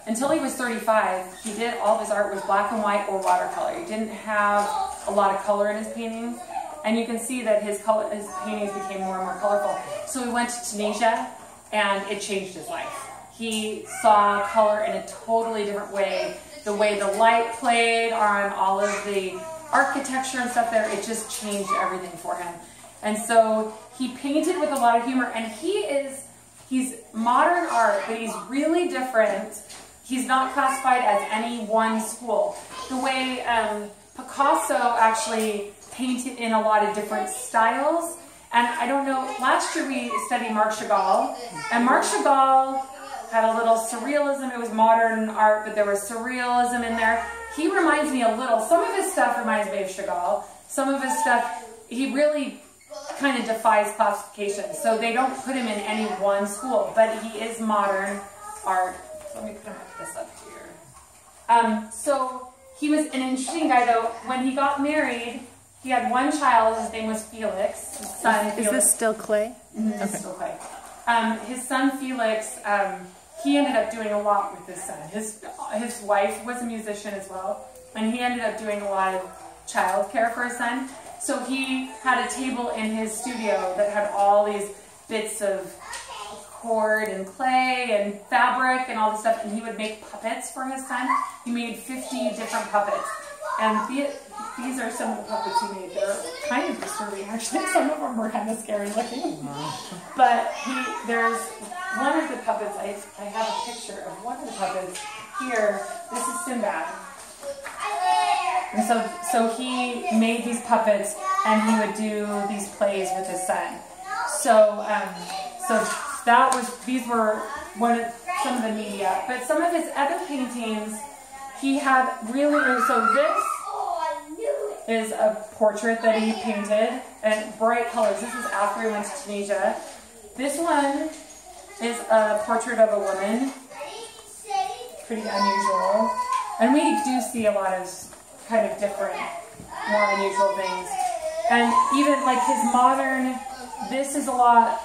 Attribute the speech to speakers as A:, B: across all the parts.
A: until he was 35, he did all of his art was black and white or watercolor. He didn't have a lot of color in his paintings. And you can see that his paintings became more and more colorful. So he went to Tunisia, and it changed his life. He saw color in a totally different way. The way the light played on all of the architecture and stuff there, it just changed everything for him. And so he painted with a lot of humor, and he's modern art, but he's really different. He's not classified as any one school. The way Picasso actually painted in a lot of different styles. And I don't know, last year we studied Marc Chagall, and Marc Chagall had a little surrealism. It was modern art, but there was surrealism in there. He reminds me a little, some of his stuff reminds me of Chagall. Some of his stuff, he really kind of defies classification. So they don't put him in any one school, but he is modern art. Let me put this up here. So he was an interesting guy though. When he got married, he had one child. His name was Felix. His son.
B: Is this still Klee?
A: Mm-hmm. Okay. It's still Klee. His son Felix. He ended up doing a lot with his son. His wife was a musician as well, and he ended up doing a lot of child care for his son. So he had a table in his studio that had all these bits of cord and clay and fabric and all this stuff, and he would make puppets for his son. He made 50 different puppets, and these are some of the puppets he made. They're kind of disturbing, actually. Some of them were kind of scary looking. But there's one of the puppets, I have a picture of one of the puppets here. This is Sinbad. And so he made these puppets, and he would do these plays with his son. So these were some of the media. But some of his other paintings, he had really, so this is a portrait that he painted, and bright colors. This is after he went to Tunisia. This one is a portrait of a woman, pretty unusual. And we do see a lot of kind of different, more unusual things. And even like his modern, this is a lot,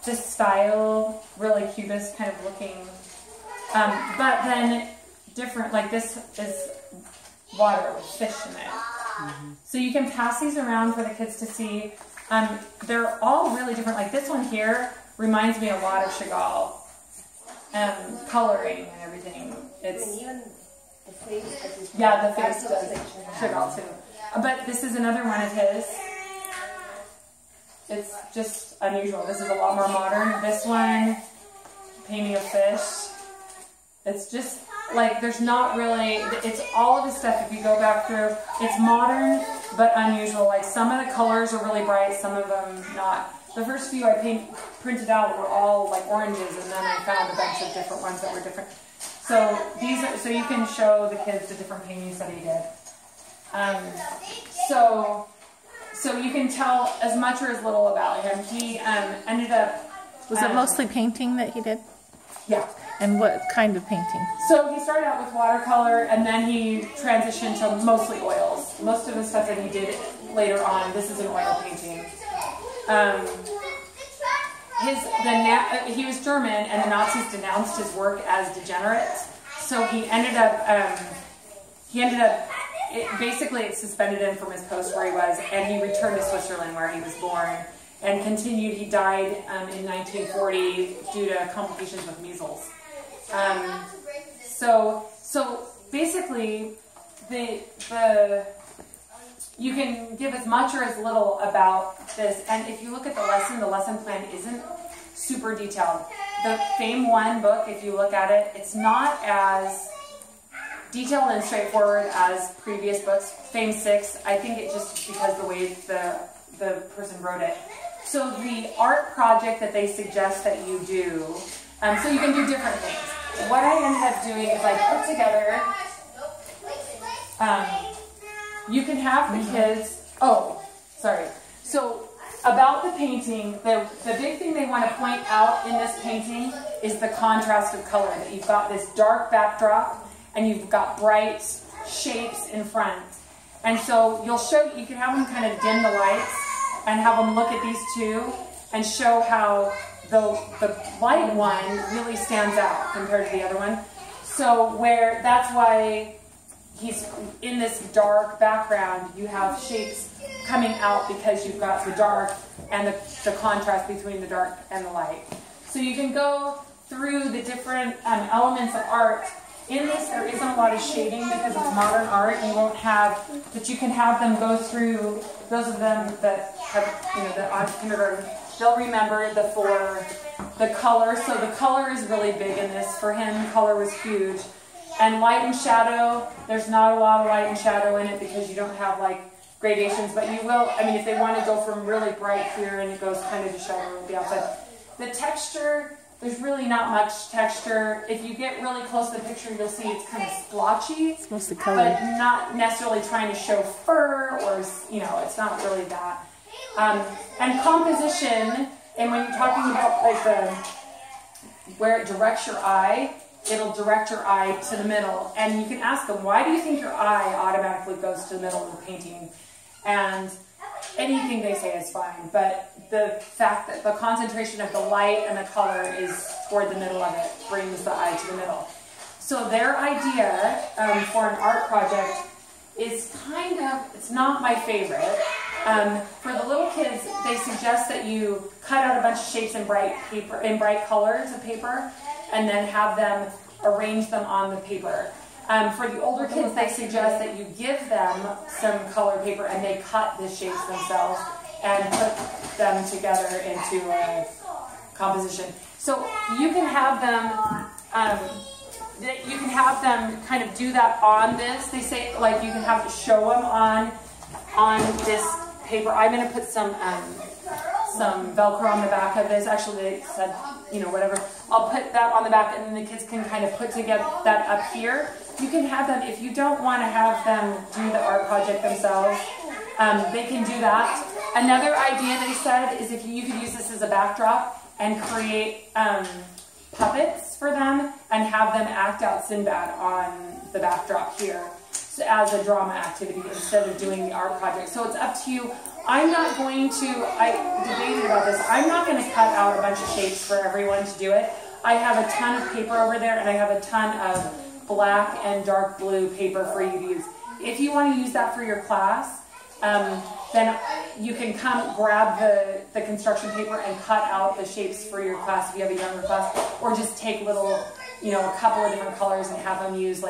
A: this style, really cubist kind of looking. But then different, like this is water with fish in it. Mm-hmm. So you can pass these around for the kids to see. They're all really different. Like this one here reminds me a lot of Chagall. Coloring and everything. It's even the face. Yeah, the face does Chagall too. But this is another one of his. It's just unusual. This is a lot more modern. This one, painting of fish. It's just like, there's not really, it's all of his stuff, if you go back through, it's modern, but unusual. Like some of the colors are really bright, some of them not. The first few I printed out were all like oranges, and then I found a bunch of different ones that were different. So these are, so you can show the kids the different paintings that he did. So you can tell as much or as little about him. He ended up...
B: Was it mostly painting that he did?
A: Yeah.
B: And what kind of painting?
A: So he started out with watercolor, and then he transitioned to mostly oils. Most of the stuff that he did later on, this is an oil painting. He was German, and the Nazis denounced his work as degenerate. So he ended up, basically it suspended him from his post where he was, and he returned to Switzerland where he was born and continued. He died in 1940 due to complications with measles. So basically, you can give as much or as little about this, and if you look at the lesson plan isn't super detailed. The Fame 1 book, if you look at it, it's not as detailed and straightforward as previous books. Fame 6, I think it just because the way the person wrote it. So the art project that they suggest that you do, so you can do different things. What I ended up doing is I put together, you can have the kids, so about the painting, the big thing they want to point out in this painting is the contrast of color, that you've got this dark backdrop and you've got bright shapes in front. And so you can have them kind of dim the lights and have them look at these two and show how the light one really stands out compared to the other one. So that's why he's in this dark background, you have shapes coming out because you've got the dark and the contrast between the dark and the light. So you can go through the different elements of art. In this, there isn't a lot of shading because it's modern art. You won't have, but you can have them go through, those of them that have, that on kindergarten, they'll remember the color. So the color is really big in this. For him, color was huge. And light and shadow, there's not a lot of light and shadow in it because you don't have like gradations, but you will, if they want to go from really bright here and it goes kind of to shadow at the outside. The texture, there's really not much texture. If you get really close to the picture, you'll see it's kind of splotchy.
B: It's mostly color.
A: But not necessarily trying to show fur or, it's not really that. And composition, and when you're talking about like where it directs your eye, it'll direct your eye to the middle. And you can ask them, why do you think your eye automatically goes to the middle of the painting? And anything they say is fine. But the fact that the concentration of the light and the color is toward the middle of it brings the eye to the middle. So their idea for an art project is it's not my favorite. For the little kids, they suggest that you cut out a bunch of shapes in bright colors of paper, and then have them arrange them on the paper. For the older kids, they suggest that you give them some color paper and they cut the shapes themselves and put them together into a composition. So you can have them kind of do that on this. They say like you can have to show them on this paper. I'm going to put some Velcro on the back of this. Actually, they said, whatever. I'll put that on the back, and then the kids can kind of put together that up here. You can have them, if you don't want to have them do the art project themselves, they can do that. Another idea they said is if you could use this as a backdrop and create puppets for them and have them act out Sinbad on the backdrop here as a drama activity instead of doing the art project. So it's up to you. I'm not going to, I debated about this, I'm not going to cut out a bunch of shapes for everyone to do it. I have a ton of paper over there and I have a ton of black and dark blue paper for you to use. If you want to use that for your class, then you can come grab the construction paper and cut out the shapes for your class if you have a younger class, or just take little, a couple of different colors and have them use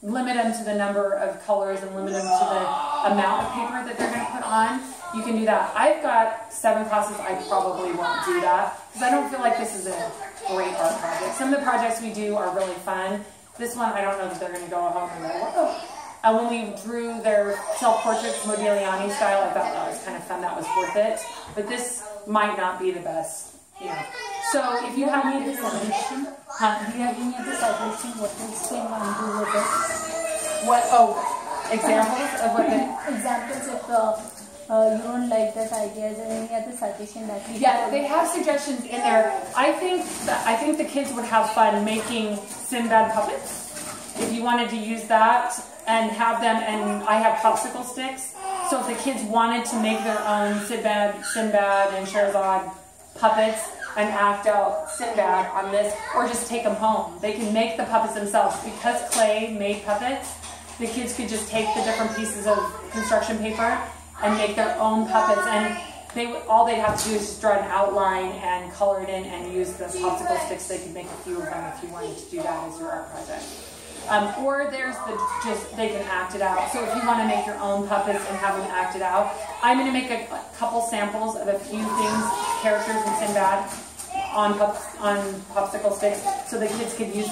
A: limit them to the number of colors and limit them to the amount of paper that they're going to put on. You can do that. I've got 7 classes. I probably won't do that because I don't feel like this is a great art project. Some of the projects we do are really fun. This one, I don't know that they're going to go home and go, oh. When we drew their self-portraits Modigliani style, I thought that was kind of fun. That was worth it. But this might not be the best. So if you have any suggestion,
C: do you have any other suggestion what else they want to do with it?
A: Examples of what they...
C: Examples if you don't like this idea, is there any other suggestion that you
A: Yeah, they have suggestions in there. I think the kids would have fun making Sinbad puppets. If you wanted to use that and have them, and I have popsicle sticks. So if the kids wanted to make their own Sinbad and Sherazade puppets and act out Sinbad on this, or just take them home, they can make the puppets themselves. Because Klee made puppets, the kids could just take the different pieces of construction paper and make their own puppets, and all they'd have to do is just draw an outline and color it in and use the popsicle sticks. They could make a few of them if you wanted to do that as your art project. Or there's they can act it out. So if you want to make your own puppets and have them act it out, I'm going to make a couple samples of a few things, characters in Sinbad on popsicle sticks, so the kids could use